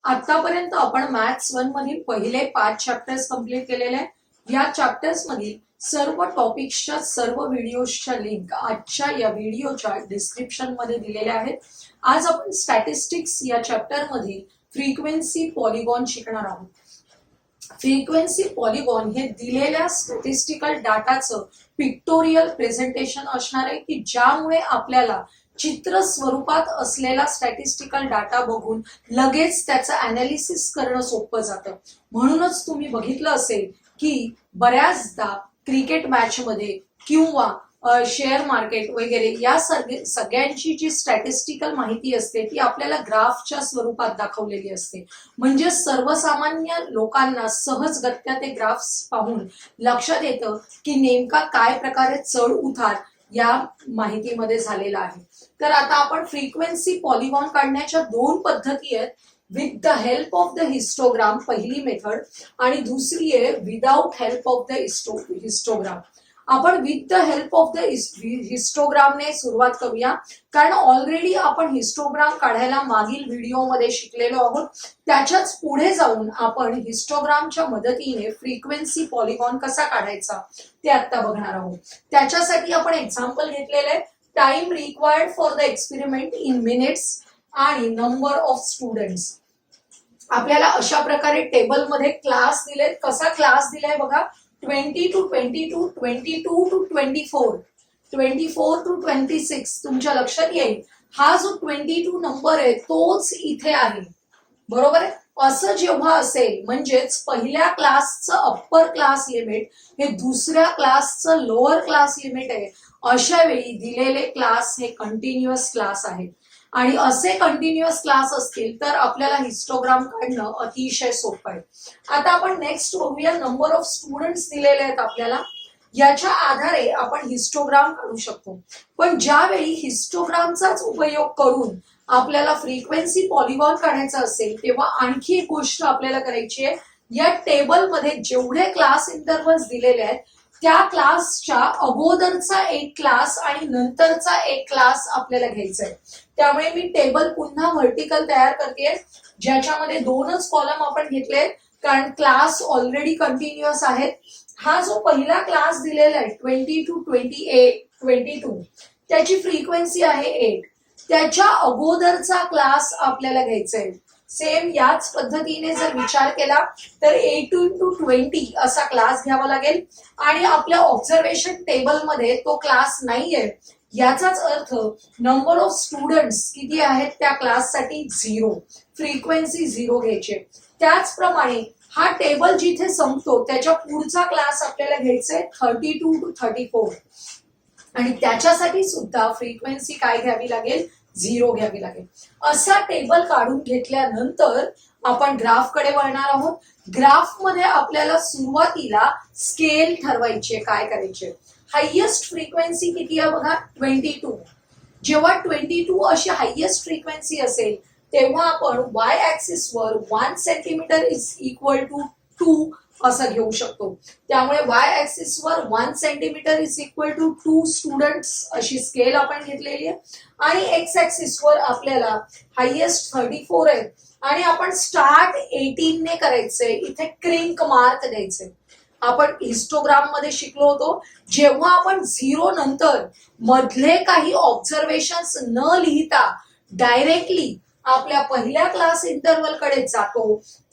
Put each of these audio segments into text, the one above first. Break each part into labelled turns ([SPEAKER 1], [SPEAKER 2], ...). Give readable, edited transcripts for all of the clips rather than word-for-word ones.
[SPEAKER 1] आतापर्यंत आपण मॅथ्स 1 मधील पहिले 5 चॅप्टर्स कंप्लीट केलेले आहेत। या चॅप्टर्स मधील सर्व टॉपिक्सच्या सर्व व्हिडिओजच्या लिंक आजच्या या व्हिडिओच्या डिस्क्रिप्शन मध्ये दिलेल्या आहेत। आज आपण स्टॅटिस्टिक्स या चॅप्टर मधील फ्रिक्वेन्सी पॉलिगॉन शिकणार आहोत। फ्रिक्वेन्सी पॉलिगॉन हे दिलेल्या स्टॅटिस्टिकल डाटाचं पिक्टोरियल प्रेझेंटेशन असणार आहे की ज्यामुळे आपल्याला चित्र स्वरूपात असलेला स्टॅटिस्टिकल डाटा बघून लगेच त्याचं अनालिसिस करणं सोपं जातं। म्हणूनच तुम्ही बघितलं असेल की बऱ्याचदा क्रिकेट मॅच मध्ये किंवा शेअर मार्केट वगैरे या सगळ्यांची जी स्टॅटिस्टिकल माहिती असते ती आपल्याला ग्राफच्या स्वरूपात दाखवलेली असते। म्हणजे सर्वसामान्य लोकांना सहजगत्या ते ग्राफ्स पाहून लक्षात येतं की नेमका काय प्रकारे चढ उतार या माहितीमध्ये झालेला आहे। तर आता आपण फ्रिक्वेन्सी पॉलिगॉन काढण्याच्या दोन पद्धती आहेत, with the help of the histogram पहिली मेथड आणि दुसरी आहे without help of the histogram. आपण with the help of the हिस्टोग्रामने सुरुवात करूया, कारण ऑलरेडी आपण हिस्टोग्राम काढायला मागील व्हिडिओमध्ये शिकलेलो आहोत। त्याच्याच पुढे जाऊन आपण हिस्टोग्रामच्या मदतीने फ्रिक्वेन्सी पॉलिगॉन कसा काढायचा ते आता बघणार आहोत। त्याच्यासाठी आपण एक्झाम्पल घेतलेले आहे, time required for the experiment in minutes आणि नंबर ऑफ स्टुडंट्स। आपल्याला अशा प्रकारे टेबल मध्ये क्लास दिले, कसा क्लास दिलाय बघा, 20 to 22, 22 to 24, 24 to 26। तुमच्या लक्षात येईल हा जो 22 नंबर आहे तोच इथे आहे, बरोबर आहे। असं जेव्हा असेल म्हणजेच पहिल्या क्लासचं अप्पर क्लास लिमिट हे दुसऱ्या क्लासचं लोअर क्लास लिमिट आहे, अशा वेळी दिलेले क्लास हे कंटिन्युअस क्लास आहेत। आणि असे कंटिन्युअस क्लास असतील तर आपल्याला हिस्टोग्राम काढणं अतिशय सोपं आहे। आता आपण नेक्स्ट बघूया, नंबर ऑफ स्टुडंट्स दिलेले आहेत आपल्याला, याच्या आधारे आपण हिस्टोग्राम काढू शकतो। पण ज्यावेळी हिस्टोग्रामचाच उपयोग करून आपल्याला फ्रिक्वेन्सी पॉलिगॉन काढायचा असेल तेव्हा आणखी एक गोष्ट आपल्याला करायची आहे, या टेबलमध्ये जेवढे क्लास इंटरव्हल्स दिलेले आहेत त्या क्लासच्या अगोदरचा एक क्लास आणि नंतरचा एक क्लास आपल्याला घ्यायचा आहे। त्यामुळे मी टेबल पुन्हा व्हर्टिकल तयार करते, ज्याच्यामध्ये दोनच कॉलम आपण घेतले कारण क्लास ऑलरेडी कंटिन्युअस आहेत। हा जो पहिला क्लास दिलेला आहे 20 to 22, त्याची फ्रिक्वेन्सी आहे 8। त्याच्या अगोदरचा क्लास आपल्याला घ्यायचा आहे। सेम याच पद्धतीने जर विचार केला तर 18 to 20 असा क्लास घ्यावा लागेल आणि आपल्या ऑब्झर्वेशन टेबल मध्ये तो क्लास नाहीये, याचाच अर्थ नंबर ऑफ स्टुडंट्स किती आहेत त्या क्लाससाठी 0, फ्रिक्वेन्सी 0 घ्यायची। त्याचप्रमाणे हा टेबल जिथे संपतो त्याच्या पुढचा क्लास आपल्याला घ्यायचा आहे 32 to 34 आणि त्याच्यासाठी सुद्धा फ्रिक्वेन्सी काय घ्यावी लागेल, 0 घ्यावी लागेल। असा टेबल काढून घेतल्यानंतर आपण ग्राफकडे वळणार आहोत। ग्राफ मध्ये आपल्याला सुरुवातीला स्केल ठरवायची, काय करायचे, हायेस्ट फ्रिक्वेन्सी किती आहे बघा 22। जेव्हा 22 अशी हायेस्ट फ्रिक्वेन्सी असेल तेव्हा आपण वाय ऍक्सिस वर 1 सेंटीमीटर इज इक्वल टू 2 असं घेऊ शकतो। त्यामुळे वाय ऍक्सिस वर 1 centimetre is equal to 2 students अशी स्केल आपण घेतलेली आहे आणि एक्स ऍक्सिस वर आपल्याला हायेस्ट 34 आहे आणि आपण स्टार्ट 18 ने करायचंय, इथे क्रिंक मार्क द्यायचे। आपण हिस्टोग्राम मध्ये शिकलो होतो, जेव्हा आपण 0 नंतर मधले काही ऑब्झर्वेशन्स न लिहिता डायरेक्टली आपल्या पहिल्या क्लास इंटरव्हल कडे जातो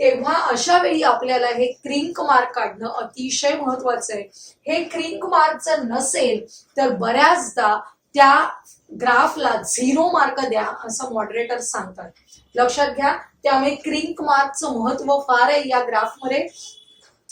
[SPEAKER 1] तेव्हा अशा वेळी आपल्याला हे क्रिंक मार्क काढणं अतिशय महत्वाचं आहे। हे क्रिंक मार्क जर नसेल तर बऱ्याचदा त्या ग्राफला 0 मार्क द्या असं मॉडरेटर सांगतात, लक्षात घ्या। त्यामुळे क्रिंक मार्कचं महत्व फार आहे या ग्राफमध्ये।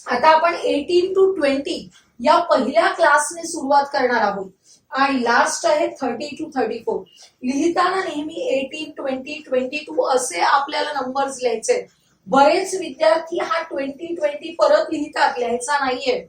[SPEAKER 1] आता आपण 18 to 20 या पहिल्या क्लासने सुरुवात करणार आहोत आणि लास्ट आहे 30 to 34। लिहिताना नेहमी 18, 20, 22 असे आपल्याला नंबर्स लिहायचे। बरेच विद्यार्थी हा 20, 20 परत लिहितात, लिहायचा नाहीये,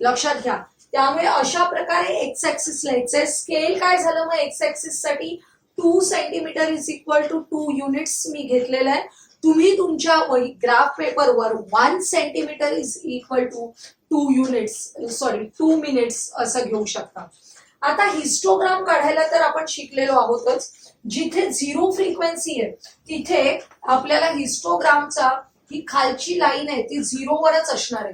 [SPEAKER 1] लक्षात घ्या। त्यामुळे अशा प्रकारे एक्स ऍक्सिस लिहायचे। स्केल काय झालं मग, एक्स ऍक्सिस साठी 2 centimetre is equal to 2 units मी घेतलेलं आहे। तुम्ही तुमच्या ग्राफ पेपरवर 1 centimetre is equal to 2 minutes असं घेऊ शकता। आता हिस्टोग्राम काढायला तर आपण शिकलेलो आहोतच, जिथे झिरो फ्रिक्वेन्सी आहे तिथे आपल्याला हिस्टोग्रामचा ही खालची लाईन आहे ती झिरोवरच असणार आहे.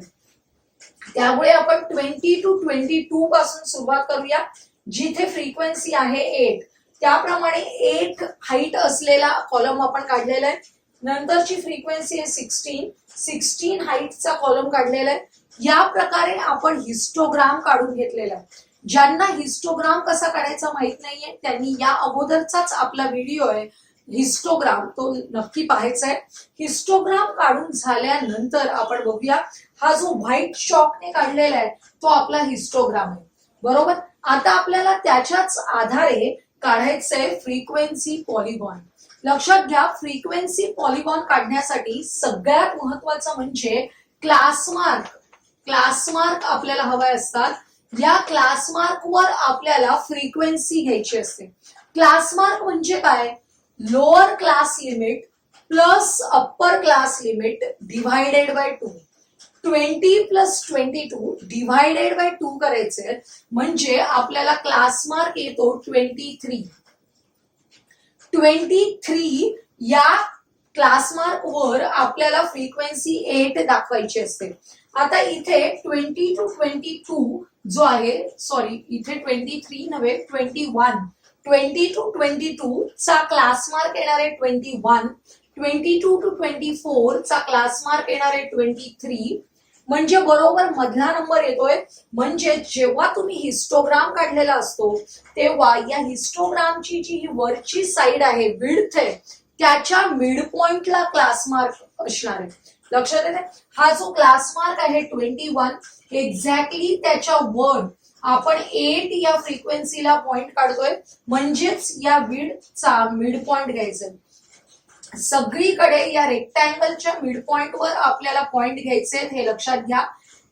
[SPEAKER 1] त्यामुळे आपण 20 to 22 पासून सुरुवात करूया. जिथे फ्रिक्वेन्सी आहे 8 त्याप्रमाणे 8 हाईट असलेला कॉलम आपण काढलेला आहे. नंतरची फ्रिक्वेन्सी आहे 16 हाईटचा कॉलम काढलेला आहे. या प्रकारे आपण हिस्टोग्राम काढून घेतलेला आहे. ज्यांना हिस्टोग्राम कसा काढायचा माहित नाहीये त्यांनी या अगोदरचाच आपला व्हिडिओ आहे हिस्टोग्राम तो नक्की पाहायचा आहे. हिस्टोग्राम काढून झाल्यानंतर आपण बघूया हा जो व्हाईट चॉकने काढलेला आहे तो आपला हिस्टोग्राम आहे. बरोबर. आता आपल्याला त्याच्याच आधारे काढायचंय फ्रिक्वेन्सी पॉलिगॉन. लक्षात घ्या फ्रिक्वेन्सी पॉलिगॉन काढण्यासाठी सगळ्यात महत्वाचं म्हणजे क्लासमार्क आपल्याला हवे असतात. या क्लासमार्क वर आपल्याला फ्रिक्वेन्सी घ्यायची असते. क्लासमार्क म्हणजे काय? Lower class limit plus upper class limit divided by 2. 20 plus 22 divided by 2 करायचे म्हणजे आपल्याला क्लासमार्क येतो 23. 23 या क्लासमार्क वर आपल्याला फ्रिक्वेन्सी 8 दाखवायची असते. आता इथे 20 to 22 जो आहे सॉरी इथे 23 नव्हे 21 20 to 22 चा क्लासमार्क येणार आहे 21. 22 to 24 चा क्लासमार्क येणार आहे 23. म्हणजे बरोबर मधला नंबर येतोय. म्हणजे जेव्हा तुम्ही हिस्टोग्राम काढलेला असतो तेव्हा या हिस्टोग्रामची जी ही वरची साइड आहे विड्थ आहे त्याच्या मिड पॉइंटला क्लासमार्क असणार आहे. लक्षात येते. हा जो क्लासमार्क आहे 21 एक्झॅक्टली त्याच्या वर आपण 8 या फ्रिक्वेन्सीला पॉइंट काढतोय म्हणजेच या विड्थचा मिड पॉइंट घ्यायचा. सगळीकडे या रेक्टँगलच्या मिड पॉइंट वर आपल्याला पॉइंट घ्यायचे हे लक्षात घ्या.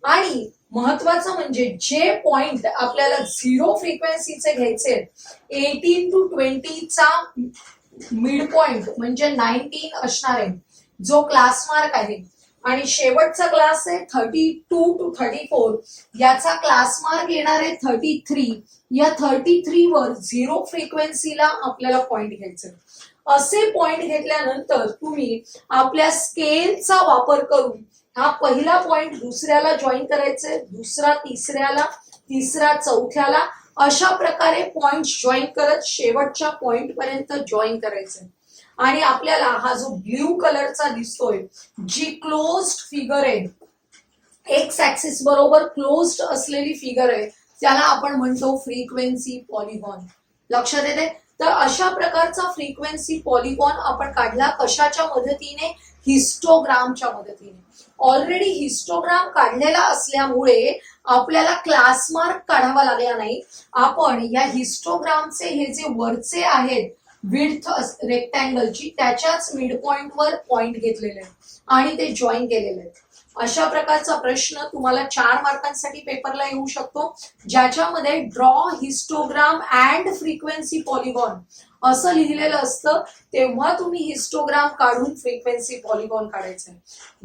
[SPEAKER 1] आणि महत्वाचं म्हणजे जे पॉइंट आपल्याला झिरो फ्रिक्वेन्सीचे घ्यायचे 18 to 20 चा मिड पॉइंट म्हणजे 19 असणार आहे जो क्लासमार्क आहे. आणि शेवटचा क्लास आहे 32 to 34 याचा क्लासमार्क येणार आहे 33. या 33 वर झिरो फ्रिक्वेन्सीला आपल्याला पॉइंट घ्यायचे. असे पॉइंट घेतल्यानंतर तुम्ही आपल्या स्केलचा वापर करून हा पहिला पॉइंट दुसऱ्याला जॉईन करायचे, दुसरा तिसऱ्याला, तिसरा चौथ्याला, अशा प्रकारे पॉइंट जॉईन करत शेवटच्या पॉइंट पर्यंत जॉईन करायचे. आणि आपल्याला हा जो ब्ल्यू कलरचा दिसतोय जी क्लोज्ड फिगर आहे एक्स ऍक्सिस बरोबर क्लोज्ड असलेली फिगर आहे त्याला आपण म्हणतो फ्रिक्वेन्सी पॉलिगॉन. लक्षात येते. तर अशा प्रकारचा फ्रिक्वेन्सी पॉलिगॉन आपण काढला कशाच्या मदतीने? हिस्टोग्रामच्या मदतीने. ऑलरेडी हिस्टोग्राम काढलेला असल्यामुळे आपल्याला क्लासमार्क काढावा लागला नाही. आपण या हिस्टोग्रामचे हे जे वरचे आहेत विड्थ रेक्टँगलची त्याच्याच मिड पॉइंट वर पॉइंट घेतलेले आहेत आणि ते जॉईन केलेले आहेत. अशा प्रकारचा प्रश्न तुम्हाला 4 मार्कांसाठी पेपरला येऊ शकतो ज्याच्यामध्ये draw histogram and frequency polygon असं लिहिलेलं असतं. तेव्हा तुम्ही हिस्टोग्राम काढून फ्रिक्वेन्सी पॉलिगॉन काढायचं.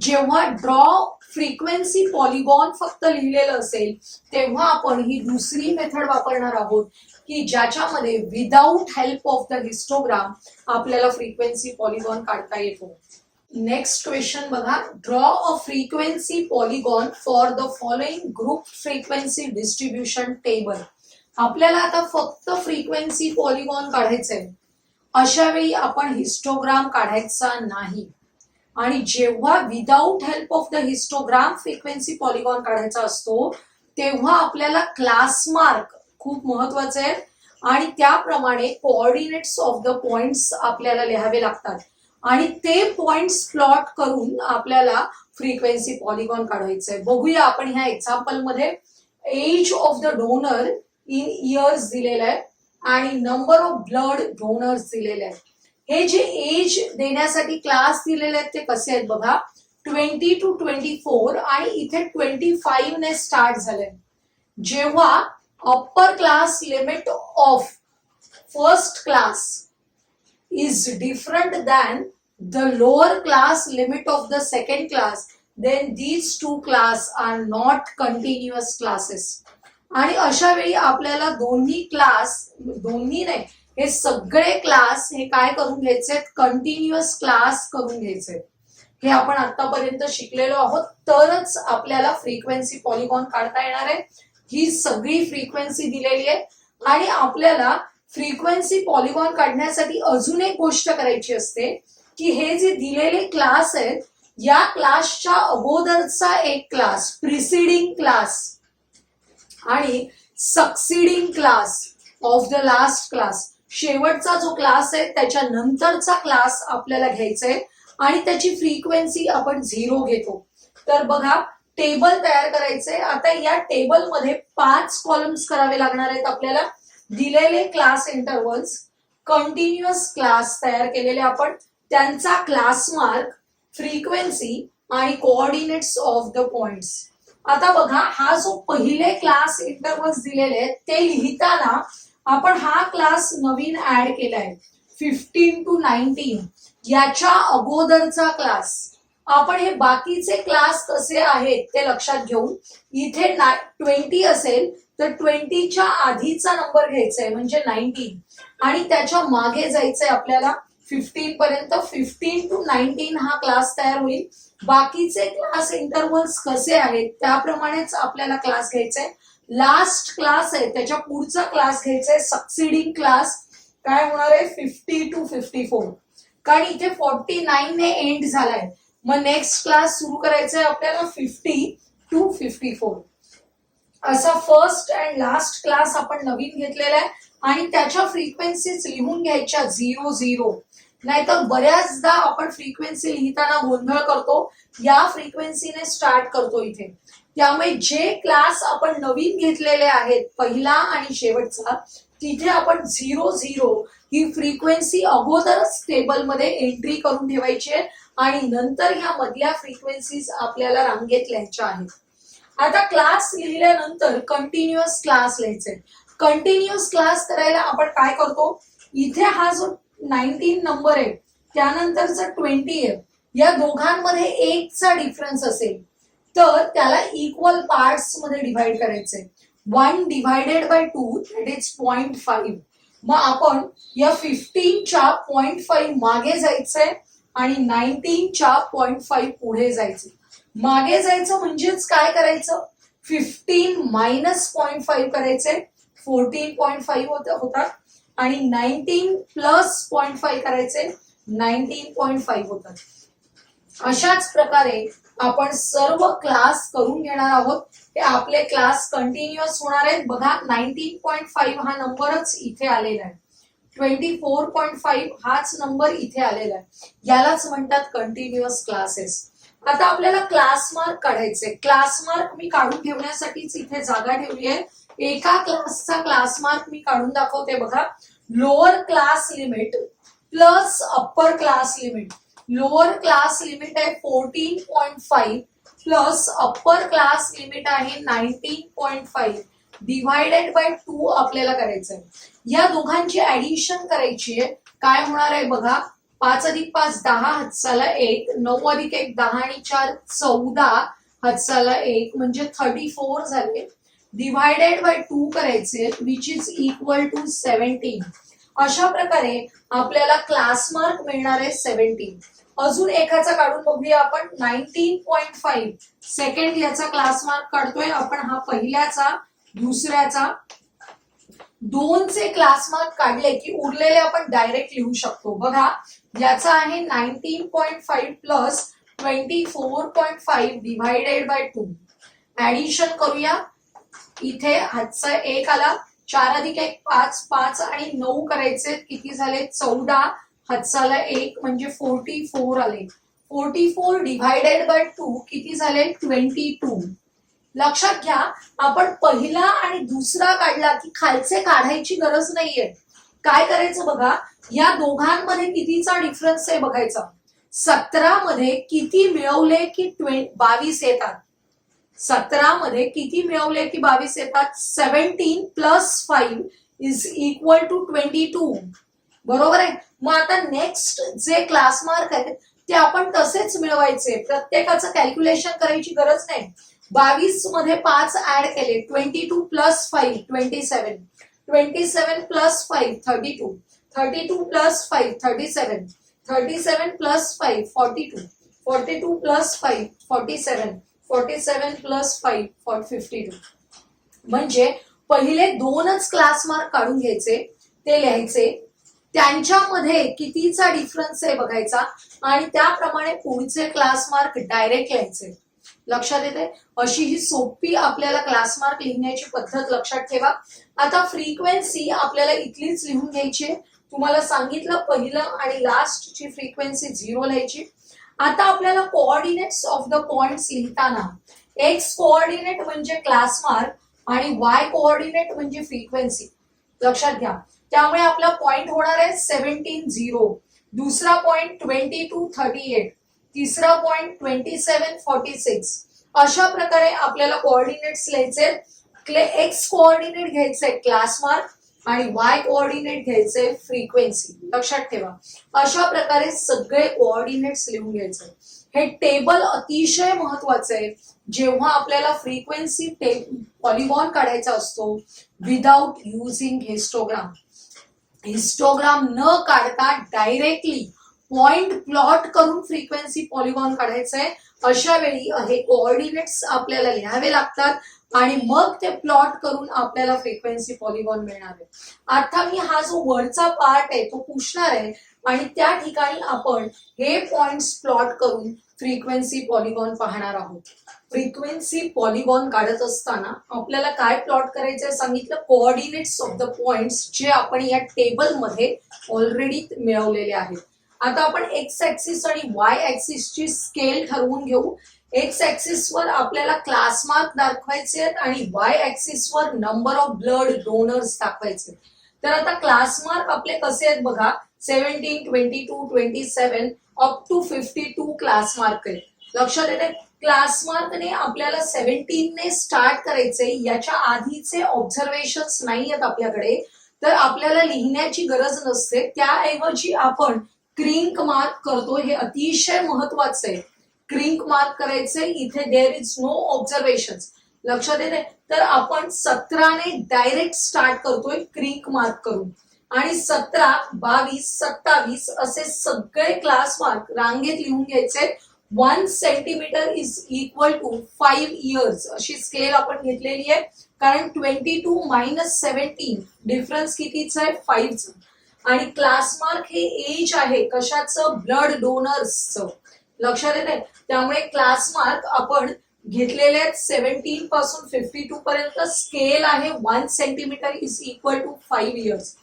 [SPEAKER 1] जेव्हा ड्रॉ फ्रिक्वेन्सी पॉलिगॉन फक्त लिहिलेलं असेल तेव्हा आपण ही दुसरी मेथड वापरणार आहोत की ज्याच्यामध्ये without help of the histogram आपल्याला फ्रिक्वेन्सी पॉलिगॉन काढता येतो. नेक्स्ट क्वेश्चन बघा. Draw a frequency polygon for the following group frequency distribution table. आपल्याला आता फक्त फ्रिक्वेन्सी पॉलिगॉन काढायचंय. अशा वेळी आपण हिस्टोग्राम काढायचा नाही. आणि जेव्हा without help of the histogram frequency polygon काढायचा असतो तेव्हा आपल्याला क्लासमार्क खूप महत्वाचे आहेत आणि त्याप्रमाणे कोऑर्डिनेट्स ऑफ द पॉइंट्स आपल्याला लिहावे लागतात आणि ते पॉइंट्स प्लॉट करून आपल्याला फ्रिक्वेन्सी पॉलिगॉन काढायचंय. बघूया आपण ह्या एक्झाम्पल मध्ये. Age of the donor in years दिलेलं आहे आणि नंबर ऑफ ब्लड डोनर्स दिलेले आहेत. हे जे एज देण्यासाठी क्लास दिलेले आहेत ते कसे आहेत बघा. 20 to 24 आणि इथे 25 ने स्टार्ट झाले. जेव्हा upper class limit of first class is different than the lower class limit of the second class, then these two class are not continuous classes. आणि अशा वेळी आपल्याला दोन्ही नाही हे सगळे क्लास हे काय करून घ्यायचे, कंटिन्युअस क्लास करून घ्यायचे. हे आपण आतापर्यंत शिकलेलो आहोत, तरच आपल्याला फ्रिक्वेन्सी पॉलिगॉन काढता येणार आहे. ही सगळी फ्रिक्वेन्सी दिलेली आहे आणि आपल्याला फ्रिक्वेन्सी पॉलिगॉन काढण्यासाठी अजून एक गोष्ट करायची असते की हे जे दिलेले क्लास आहेत या क्लासच्या अगोदरचा एक क्लास, प्रिसिडिंग क्लास आणि succeeding class of the last class, शेवटचा जो क्लास आहे त्याच्या नंतरचा क्लास आपल्याला घ्यायचा आहे आणि त्याची फ्रिक्वेन्सी आपण 0 घेतो. तर बघा टेबल तयार करायचंय. आता या टेबलमध्ये 5 कॉलम्स करावे लागणार आहेत आपल्याला. दिलेले क्लास इंटरवल्स, कंटिन्युअस क्लास तयार केलेले आपण, त्यांचा क्लास मार्क, फ्रिक्वेन्सी आणि कोऑर्डिनेट्स ऑफ द पॉइंट्स. आता बघा हा जो पहिले क्लास इंटरवल्स दिलेले आहेत ते लिहिताना आपण हा क्लास नवीन ऍड केलाय 15 to 19, याच्या अगोदरचा क्लास. आपण हे बाकीचे क्लास कसे आहेत ते लक्षात घेऊन इथे 20 असेल तर 20च्या आधीचा नंबर घ्यायचा आहे म्हणजे 19 आणि त्याच्या मागे जायचंय आपल्याला 15 पर्यंत. 15 to 19 हा क्लास तयार होईल. बाकीचे क्लास इंटरवल्स कसे आहेत त्याप्रमाणेच आपल्याला क्लास घ्यायचा आहे. लास्ट क्लास आहे त्याच्या पुढचा क्लास घ्यायचा आहे सक्सिडिंग क्लास. काय होणार आहे 50 to 54, कारण इथे 49 ने एंड झालाय. मग नेक्स्ट क्लास सुरू करायचा आहे आपल्याला 50 to 54. असा फर्स्ट अँड लास्ट क्लास आपण नवीन घेतलेला आहे आणि त्याच्या फ्रिक्वेन्सीज लिहून घ्यायच्या 0-0. नाहीतर बऱ्याचदा आपण फ्रिक्वेन्सी लिहिताना गोंधळ करतो. या फ्रिक्वेन्सीने स्टार्ट करतो इथे. त्यामुळे जे क्लास आपण नवीन घेतलेले आहेत पहिला आणि शेवटचा, तिथे आपण 0-0 ही फ्रिक्वेन्सी अगोदरच टेबलमध्ये एंट्री करून ठेवायची आहे आणि नंतर ह्या मधल्या फ्रिक्वेन्सीज आपल्याला रांगेत लिहायच्या आहेत. आता क्लास लिहिल्यानंतर कंटिन्युअस क्लास लिहायचे. कंटिन्युअस क्लास करायला आपण काय करतो, इथे हा जो 19 नंबर आहे त्यानंतरचा 20 आहे, या दोघांमध्ये 1 चा डिफरन्स असेल तर त्याला इक्वल पार्ट्स मध्ये डिवाइड करायचे. 1 divided by 2 that is 0.5. मग आपण या 15च्या 0.5 मागे जायचंय आणि 19च्या 0.5 पुढे जायचं. मागे जायचं म्हणजेच काय करायचं, 15 मायनस 0.5 करायचे, 14.5 होतात आणि 19 प्लस 0.5 करायचे, 19.5 होतात. अशाच प्रकारे आपण सर्व क्लास करून घेणार आहोत. हे आपले क्लास कंटिन्युअस होणार आहेत. बघा 19.5 हा नंबरच इथे आलेला आहे, 24.5 हाच नंबर इथे आलेला आहे. यालाच म्हणतात कंटिन्युअस क्लासेस. आता आपल्याला क्लास मार्क काढायचे. क्लास मार्क मी काढून ठेवण्यासाठीच इथे जागा ठेवली आहे. एका क्लासचा क्लास मार्क मी काढून दाखवते. बघा lower class limit plus upper class limit. Lower class limit आहे 14.5 प्लस अप्पर क्लास लिमिट आहे 19.5 डिवायडेड बाय 2 आपल्याला करायचंय. या दोघांची ऍडिशन करायची आहे. काय होणार आहे बघा, 5 अधिक 5 10 हातसाला 1, 9 अधिक 1 10 आणि 4 14 हातसाला 1 म्हणजे 34 झाले. डिवायडेड बाय 2 करायचे विच इज इक्वल टू 17. अशा प्रकारे आपल्याला क्लास मार्क मिळणार आहे 17. अजून एकाचा काढून बघूया आपण. 19.5 सेकंड याचा क्लास मार्क काढतोय आपण. हा पहिल्याचा दुसऱ्याचा 2चे क्लास मार्क काढले की उरलेले आपण डायरेक्ट लिहू शकतो. बघा याचा आहे 19.5 प्लस 24.5 डिवायडेड बाय 2. ऍडिशन करूया. इथे हातचा 1 आला, 4 अधिक 1 5, 5 आणि 9 करायचे किती झाले 14 हातसाला 1 म्हणजे 44 आले. 44 डिवायडेड बाय 2 किती झाले 22. लक्षात घ्या आपण पहिला आणि दुसरा काढला की खालचे काढायची गरज नाहीये. काय करायचं बघा, या दोघांमध्ये कितीचा डिफरन्स आहे बघायचा. 17 मध्ये किती मिळवले की 22 येतात. 17 मध्ये किती मिळवले की 22 येतात. 17 प्लस 5 इज इक्वल टू 22. बरोबर आहे. मग आता नेक्स्ट जे क्लास मार्क आहेत ते आपण तसेच मिळवायचे. प्रत्येकाचं कॅल्क्युलेशन करायची गरज नाही. 22 मध्ये 5 ऍड केले, 22 plus 5 27. 27 plus 5 32, 32 plus 5 37, 37 plus 5 42, 42 plus 5 47, 47 plus 5 52. म्हणजे पहिले दोनच क्लास मार्क काढून घ्यायचे, ते लिहायचे, त्यांच्यामध्ये कितीचा डिफरन्स आहे बघायचा आणि त्याप्रमाणे पुढचे क्लास मार्क डायरेक्ट लिहायचे. लक्षात येते? अशी ही सोपी आपल्याला क्लास मार्क लिहिण्याची पद्धत लक्षात ठेवा. आता फ्रिक्वेन्सी आपल्याला इथलीच लिहून घ्यायची. तुम्हाला सांगितलं पहिलं आणि लास्टची फ्रिक्वेन्सी 0 लिहायची. आता आपल्याला कोऑर्डिनेट्स ऑफ द पॉइंट्स लिहिताना एक्स कोऑर्डिनेट म्हणजे क्लास मार्क आणि वाय कोऑर्डिनेट म्हणजे फ्रिक्वेन्सी लक्षात घ्या. त्यामुळे आपला पॉइंट होणार आहे 17 0, दुसरा पॉइंट 22 38, तिसरा पॉइंट 27 46. अशा प्रकारे आपल्याला कोऑर्डिनेट्स लिहायचे. एक्स कोऑर्डिनेट घ्यायचे क्लास मार्क आणि वाय कोऑर्डिनेट घ्यायचे फ्रिक्वेन्सी. लक्षात ठेवा, अशा प्रकारे सगळे कोऑर्डिनेट्स लिहून घ्यायचे. हे टेबल अतिशय महत्वाचं आहे जेव्हा आपल्याला फ्रिक्वेन्सी पॉलिगॉन काढायचा असतो विदाउट युझिंग हिस्टोग्राम. हिस्टोग्राम न काढता डायरेक्टली पॉइंट प्लॉट करून फ्रिक्वेन्सी पॉलिगॉन काढायचंय. अशा वेळी हे कोऑर्डिनेट्स आपल्याला लिहावे लागतात आणि मग ते प्लॉट करून आपल्याला फ्रिक्वेन्सी पॉलिगॉन मिळणार आहे. आता मी हा जो वरचा पार्ट आहे तो पुसणार आहे आणि त्या ठिकाणी आपण हे पॉइंट्स प्लॉट करून फ्रिक्वेन्सी पॉलिगॉन पाहणार आहोत. फ्रिक्वेन्सी पॉलिगॉन काढत असताना आपल्याला काय प्लॉट करायचं सांगितलं, कोऑर्डिनेट्स ऑफ द पॉइंट्स जे आपण या टेबल मध्ये ऑलरेडी मिळवलेले आहेत. आता आपण एक्स ऍक्सिस आणि वाय ऍक्सिसची स्केल ठरवून घेऊ. एक्स ऍक्सिस वर आपल्याला क्लास मार्क दाखवायचे आहेत आणि वाय ऍक्सिस वर नंबर ऑफ ब्लड डोनर्स दाखवायचे. तर आता क्लास मार्क आपले कसे आहेत बघा, 17 22 27 अप टू 52 क्लास मार्क आहेत. लक्षात येते? क्लास मार्कने आपल्याला 17 ने स्टार्ट करायचे. याच्या आधीचे ऑब्झर्वेशन्स नाही आहेत आपल्याकडे, तर आपल्याला लिहिण्याची गरज नसते. त्याऐवजी आपण क्रिंक मार्क करतो. हे अतिशय महत्वाचं आहे. क्रिंक मार्क करायचे. इथे देअर इज नो ऑब्झर्वेशन. लक्षात येते? तर आपण 17 ने डायरेक्ट स्टार्ट करतोय क्रिंक मार्क करून आणि 17 22 27 असे सगळे क्लास मार्क रांगेत लिहून घ्यायचे. 1 centimetre is equal to 5 years अशी स्केल आपण घेतलेली आहे, कारण 22 मायनस 17 डिफरन्स कितीचा आहे 5चा. आणि क्लास मार्क हे एज आहे कशाचं, ब्लड डोनर्सचं. लक्षात येते? त्यामुळे क्लास मार्क आपण घेतलेले आहेत 17 पासून 52 पर्यंत. स्केल आहे 1 centimetre is equal to 5 years.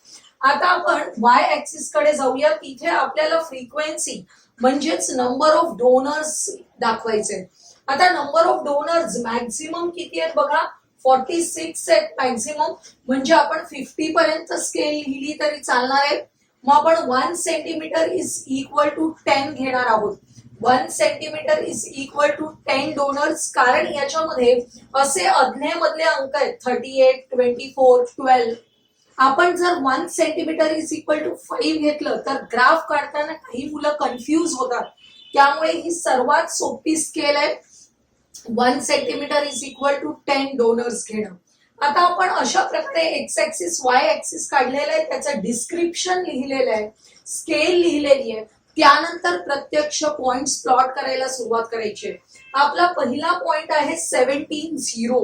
[SPEAKER 1] आता आपण वाय ऍक्सिस कडे जाऊया. तिथे आपल्याला फ्रिक्वेन्सी म्हणजेच नंबर ऑफ डोनर्स दाखवायचे. आता नंबर ऑफ डोनर्स मॅक्झिमम किती आहेत बघा, 46 आहेत मॅक्झिमम. म्हणजे आपण 50 पर्यंत स्केल लिहिली तरी चालणार आहे. मग आपण 1 सेंटीमीटर इज इक्वल टू 10 घेणार आहोत. 1 centimetre is equal to 10 donors, कारण याच्यामध्ये असे अदले मधले अंक आहेत 38 24 12. आपण जर 1 सेंटीमीटर इज इक्वल टू 5 घेतलं तर ग्राफ काढताना काही मुलं कन्फ्यूज होतात. त्यामुळे ही सर्वात सोपी स्केल आहे 1 centimetre is equal to 10 donors घेणं. आता आपण अशा प्रकारे एक्स ऍक्सिस वाय ऍक्सिस काढलेलं आहे, त्याचं डिस्क्रिप्शन लिहिलेलं आहे, स्केल लिहिलेली आहे. त्यानंतर प्रत्यक्ष पॉइंट्स प्लॉट करायला सुरुवात करायची आहे. आपला पहिला पॉइंट आहे 17 0.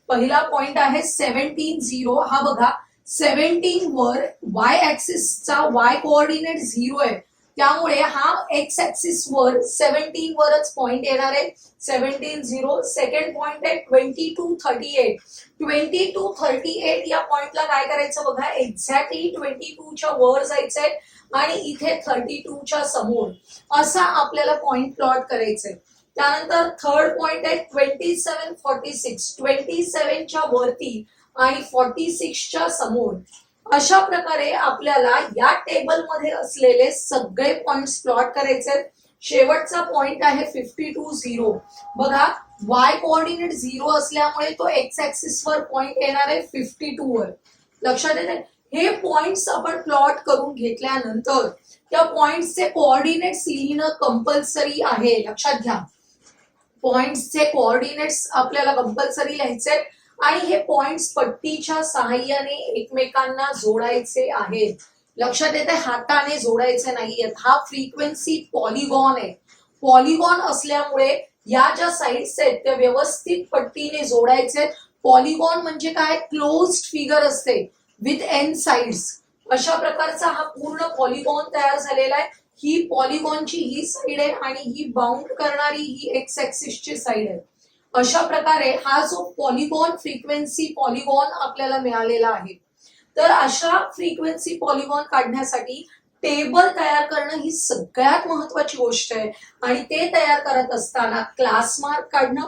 [SPEAKER 1] पहिला पॉइंट आहे 17 0. हा बघा 17 वर वाय ऍक्सिसचा वाय कोऑर्डिनेट 0 आहे, त्यामुळे हा एक्स ऍक्सिस वर 17 वरच पॉइंट येणार आहे. 17 0. सेकंड पॉइंट आहे 22 38. 22 38 या पॉइंटला काय करायचं बघा, एक्झॅक्टली 22 च्या वर जायचंय आणि इथे 32 च्या समोर असा आपल्याला पॉइंट प्लॉट करायचंय. त्यानंतर थर्ड पॉइंट आहे 27 46. 27 च्या वरती आणि 46 च्या समोर. अशा प्रकारे आपल्याला या टेबल मध्ये असलेले सगळे पॉइंट्स प्लॉट करायचे. शेवटचा पॉइंट आहे 52 0. बघा वाय कोऑर्डिनेट 0 असल्यामुळे तो एक्स ऍक्सिस वर पॉइंट येणार आहे 52 वर. लक्षात येते? हे पॉइंट्स आपण प्लॉट करून घेतल्यानंतर त्या पॉइंट्सचे कोऑर्डिनेट्स लिहिणं कंपल्सरी आहे. लक्षात घ्या, पॉइंट्सचे कोऑर्डिनेट्स आपल्याला कंपल्सरी लिहायचे. आणि हे पॉइंट्स पट्टीच्या सहाय्याने एकमेकांना जोडायचे आहेत. लक्षात येते, हाताने जोडायचे नाहीयेत. हा फ्रिक्वेन्सी पॉलिगॉन आहे. पॉलिगॉन असल्यामुळे या ज्या साइड्स आहेत त्या व्यवस्थित पट्टीने जोडायचे. पॉलिगॉन म्हणजे काय, क्लोज्ड फिगर असते विथ एन साइड्स. अशा प्रकारचा हा पूर्ण पॉलिगॉन तयार झालेला आहे. ही पॉलिगॉनची ही साइड आहे आणि ही बाउंड करणारी ही एक्स ऍक्सिसची साइड आहे. अशा प्रकारे हा जो पॉलिगॉन फ्रिक्वेन्सी पॉलिगॉन आपल्याला मिळालेला आहे. तर अशा फ्रिक्वेन्सी पॉलिगॉन काढण्यासाठी टेबल तयार करणं ही सगळ्यात महत्वाची गोष्ट आहे. आणि ते तयार करत असताना क्लास मार्क काढणं,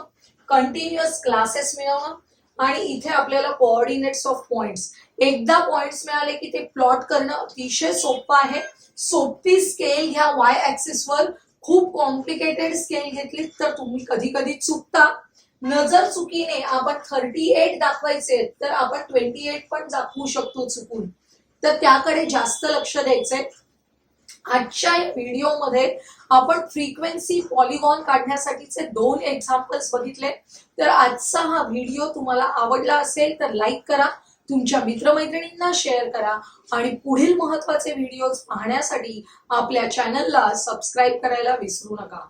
[SPEAKER 1] कंटिन्युअस क्लासेस मिळवणं आणि इथे आपल्याला कोऑर्डिनेट्स ऑफ पॉइंट्स, एकदा पॉइंट्स मिळाले की ते प्लॉट करणं अतिशय सोपं आहे. सोपी स्केल घ्या वाय ऍक्सिस वर. खूप कॉम्प्लिकेटेड स्केल घेतली तर तुम्ही कधी कधी चुकता. नजर चुकीने आपण 38 दाखवायचे तर आपण 28 पण दाखवू शकतो चुकून. तर त्याकडे जास्त लक्ष द्यायचंय. आजच्या व्हिडिओमध्ये आपण फ्रिक्वेन्सी पॉलिगॉन काढण्यासाठीचे 2 एक्झाम्पल्स बघितले. तर आजचा हा व्हिडिओ तुम्हाला आवडला असेल तर लाईक करा, तुमच्या मित्रमैत्रिणींना शेअर करा आणि पुढील महत्त्वाचे व्हिडिओज पाहण्यासाठी आपल्या चॅनलला सबस्क्राईब करायला विसरू नका.